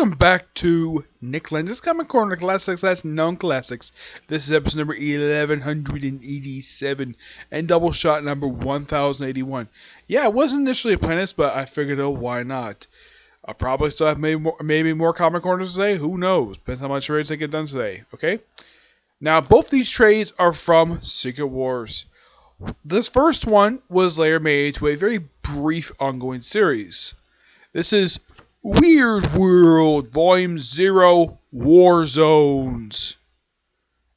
welcome back to Nick Lenz's Comic Corner, Classics That's Known Classics. This is episode number 1187 and Doubleshot number 1081. Yeah, it wasn't initially planned this, but I figured, oh, why not? I'll probably still have maybe more Comic Corners today, who knows? Depends how much trades I get done today, okay? Now, both these trades are from Secret Wars. This first one was later made to a very brief ongoing series. This is Weirdworld Volume 0 Warzones.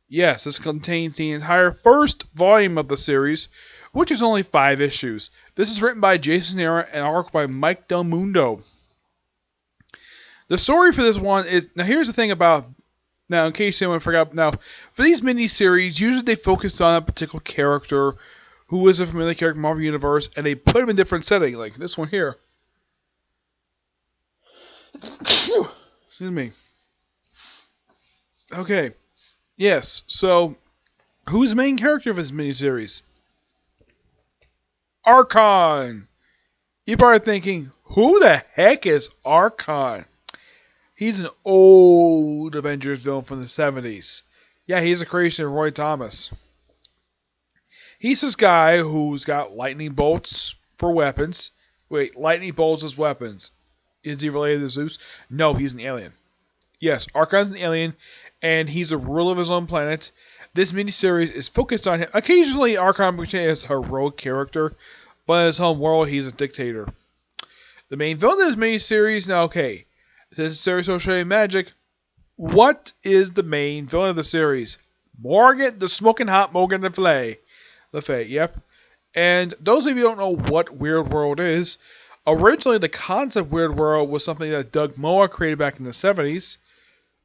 Yes, this contains the entire first volume of the series, which is only 5 issues. This is written by Jason Aaron and art by Mike Del Mundo. The story for this one is... Now, here's the thing about... Now, in case anyone forgot... Now, for these miniseries, usually they focused on a particular character who is a familiar character in the Marvel Universe, and they put him in different settings, like this one here. Excuse me. Okay. Yes, so... Who's the main character of this miniseries? Archon! You're probably thinking, who the heck is Archon? He's an old Avengers villain from the 70s. Yeah, he's a creation of Roy Thomas. He's this guy who's got lightning bolts for weapons. Wait, lightning bolts as weapons. Is he related to Zeus? No, he's an alien. Yes, Archon's an alien, and he's a ruler of his own planet. This miniseries is focused on him. Occasionally, Archon becomes a heroic character, but in his home world, he's a dictator. The main villain of this miniseries, now okay, this is series Social Magic. What is the main villain of the series? Morgan, the smoking hot Morgan Le Fay. Yep. And those of you who don't know what Weirdworld is, originally the concept of Weirdworld was something that Doug Moa created back in the 70s.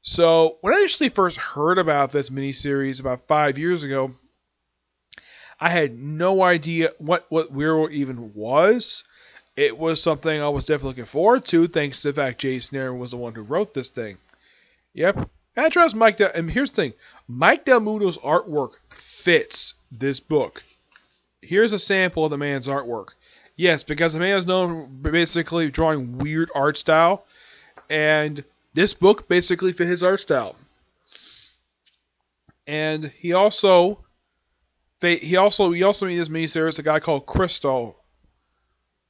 So, when I initially first heard about this miniseries about 5 years ago, I had no idea what Weirdworld even was. It was something I was definitely looking forward to, thanks to the fact Jason Aaron was the one who wrote this thing. Yep. And I trust Mike and here's the thing. Mike Del Mundo's artwork fits this book. Here's a sample of the man's artwork. Yes, because the man is known for basically drawing weird art style, and this book basically fit his art style. And he also made this miniseries a guy called Crystal.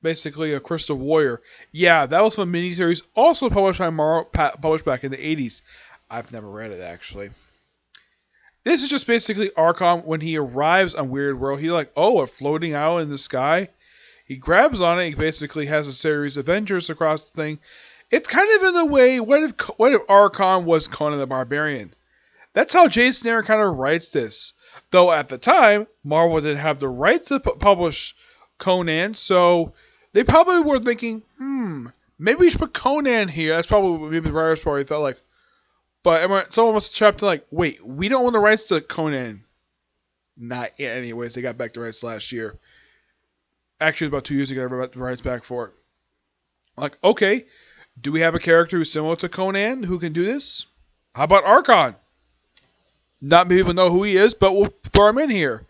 Basically a Crystal Warrior. Yeah, that was from a miniseries also published by Marvel, published back in the 80s. I've never read it, actually. This is just basically Archon when he arrives on Weirdworld. He's like, oh, a floating island in the sky. He grabs on it. He basically has a series of Avengers across the thing. It's kind of in the way, what if Archon was Conan the Barbarian? That's how Jason Aaron kind of writes this. Though at the time, Marvel didn't have the rights to publish Conan, so... They probably were thinking, maybe we should put Conan here. That's probably maybe the writers probably thought like, but someone must have chopped like, wait, we don't own the rights to Conan. Not yet, anyways. They got back the rights last year. Actually, about 2 years ago, they got the rights back for it. Like, okay, do we have a character who's similar to Conan who can do this? How about Archon? Not many people know who he is, but we'll throw him in here.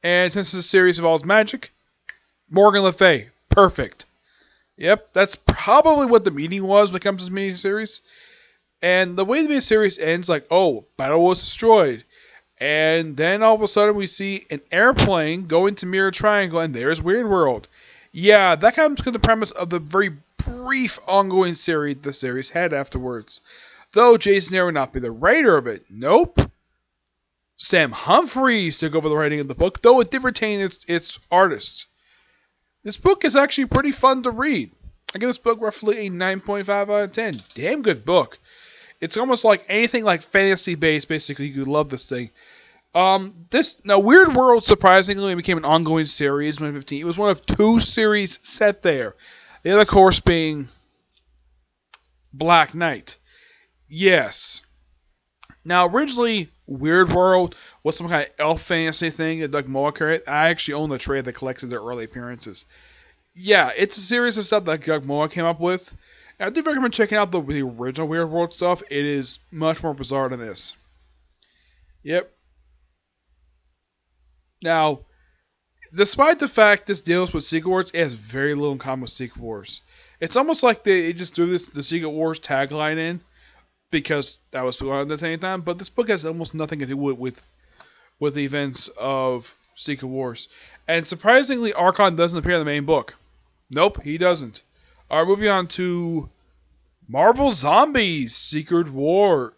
And since this series involves magic, Morgan Le Fay. Perfect. Yep, that's probably what the meaning was when it comes to this miniseries. And the way the miniseries ends, like, oh, Battleworld was destroyed. And then all of a sudden we see an airplane go into Mirror Triangle, and there's Weirdworld. Yeah, that comes to the premise of the very brief ongoing series the series had afterwards. Though Jason Aaron would not be the writer of it. Nope. Sam Humphries took over the writing of the book, though it did retain its artists. This book is actually pretty fun to read. I give this book roughly a 9.5 out of 10. Damn good book. It's almost like anything like fantasy based, basically, you could love this thing. Now Weirdworld surprisingly became an ongoing series in 2015. It was one of 2 series set there. The other course being Black Knight. Yes. Now originally Weirdworld was some kind of elf fantasy thing that Doug Moa created. I actually own the trade that collects their early appearances. Yeah, it's a series of stuff that Doug Moa came up with. And I do recommend checking out the original Weirdworld stuff. It is much more bizarre than this. Yep. Now, despite the fact this deals with Secret Wars, it has very little in common with Secret Wars. It's almost like they just threw the Secret Wars tagline in because that was what at the same time. But this book has almost nothing to do with the events of Secret Wars. And surprisingly, Archon doesn't appear in the main book. Nope, he doesn't. Alright, moving on to Marvel Zombies Secret War.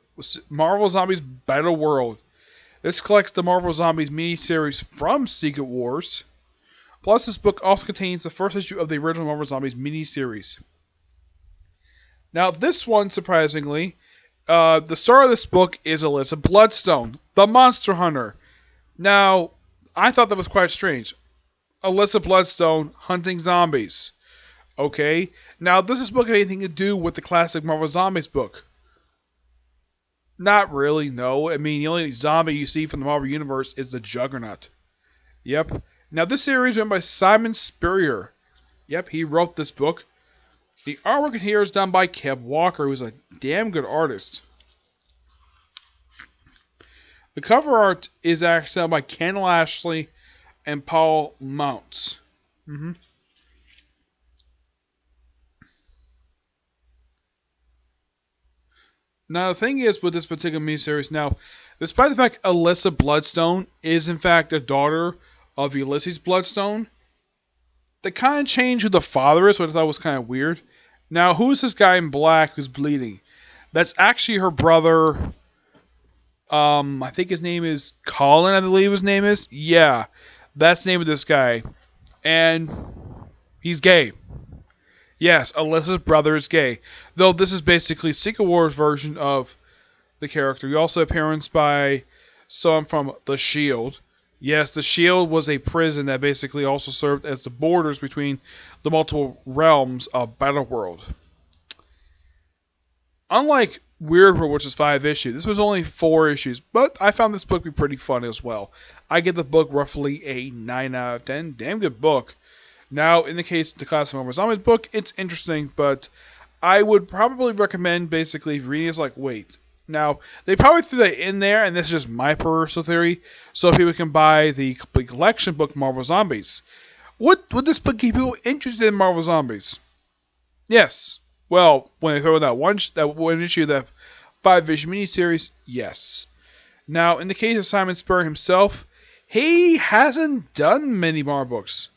Marvel Zombies Battleworld. This collects the Marvel Zombies miniseries from Secret Wars. Plus, this book also contains the first issue of the original Marvel Zombies miniseries. Now, this one, surprisingly, the star of this book is Alyssa Bloodstone, the Monster Hunter. Now, I thought that was quite strange. Alyssa Bloodstone hunting zombies. Okay, now does this book have anything to do with the classic Marvel Zombies book? Not really, no. I mean, the only zombie you see from the Marvel Universe is the Juggernaut. Yep. Now, this series is written by Simon Spurrier. Yep, he wrote this book. The artwork in here is done by Kev Walker, who's a damn good artist. The cover art is actually done by Ken Lashley and Paul Mounts. Now, the thing is with this particular miniseries, now, despite the fact Alyssa Bloodstone is in fact a daughter of Ulysses Bloodstone, they kind of changed who the father is, which I thought was kind of weird. Now, who's this guy in black who's bleeding? That's actually her brother. I think his name is Colin, I believe his name is. Yeah, that's the name of this guy. And he's gay. Yes, Alyssa's brother is gay. Though this is basically Secret Wars version of the character. You also appearance by someone from The Shield. Yes, The Shield was a prison that basically also served as the borders between the multiple realms of Battleworld. Unlike Weirdworld, which is 5 issues, this was only 4 issues, but I found this book to be pretty fun as well. I give the book roughly a 9 out of 10. Damn good book. Now, in the case of the classic Marvel Zombies book, it's interesting, but I would probably recommend basically reading it like, wait. Now, they probably threw that in there, and this is just my personal theory, so people can buy the complete collection book, Marvel Zombies. Would this book keep people interested in Marvel Zombies? Yes. Well, when they throw in that one issue, that 5-issue miniseries, yes. Now, in the case of Simon Spurrier himself, he hasn't done many Marvel books.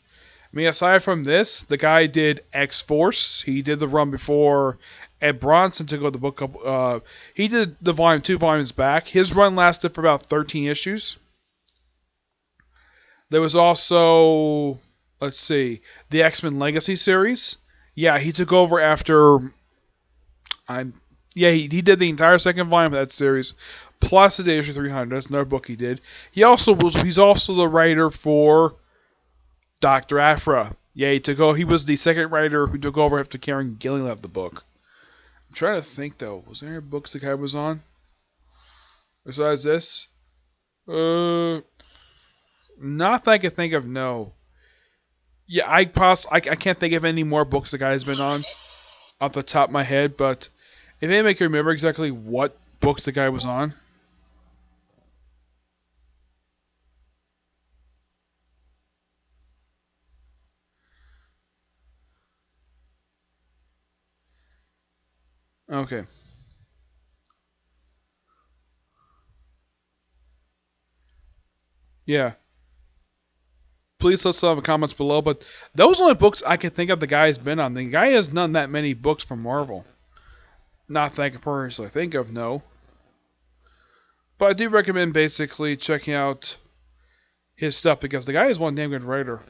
I mean, aside from this, the guy did X-Force. He did the run before Ed Bronson took over the book. He did the volume 2 volumes back. His run lasted for about 13 issues. There was also, let's see, the X-Men Legacy series. Yeah, he took over after. He did the entire second volume of that series, plus the issue 300. That's another book he did. He's also the writer for Dr. Aphra. Yeah, he was the second writer who took over after Karen Gillan left the book. I'm trying to think though. Was there any books the guy was on besides this? Not that I can think of. No. Yeah, I can't think of any more books the guy's been on off the top of my head. But if anybody can remember exactly what books the guy was on. Okay. Yeah. Please let us know in the comments below. But those are the only books I can think of the guy's been on. The guy has done that many books for Marvel. Not that I can personally think of, no. But I do recommend basically checking out his stuff because the guy is one damn good writer.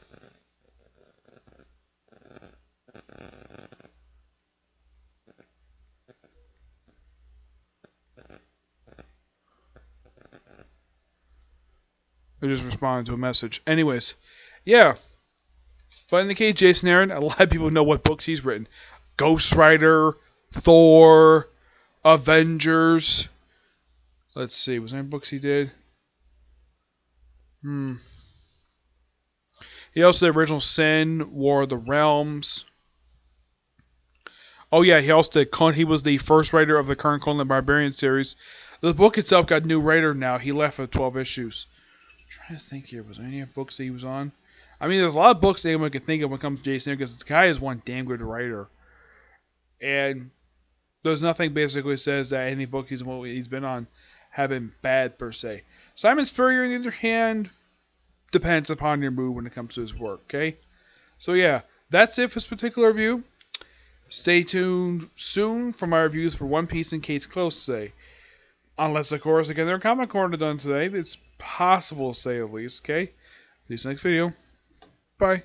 I just responded to a message. Anyways, yeah. But in the case of Jason Aaron, a lot of people know what books he's written. Ghost Rider, Thor, Avengers. Let's see, was there any books he did? He also did Original Sin, War of the Realms. Oh yeah, he was the first writer of the current Conan the Barbarian series. The book itself got a new writer now. He left for 12 issues. I'm trying to think here. Was there any books that he was on? I mean, there's a lot of books anyone can think of when it comes to Jason Aaron because this guy is one damn good writer. And there's nothing basically says that any book he's been on have been bad per se. Simon Spurrier, on the other hand, depends upon your mood when it comes to his work. Okay, so yeah, that's it for this particular review. Stay tuned soon for my reviews for One Piece and Case Close today. Unless, of course, again, there are comic corner done today. It's possible to say at least. Okay, see you next video. Bye.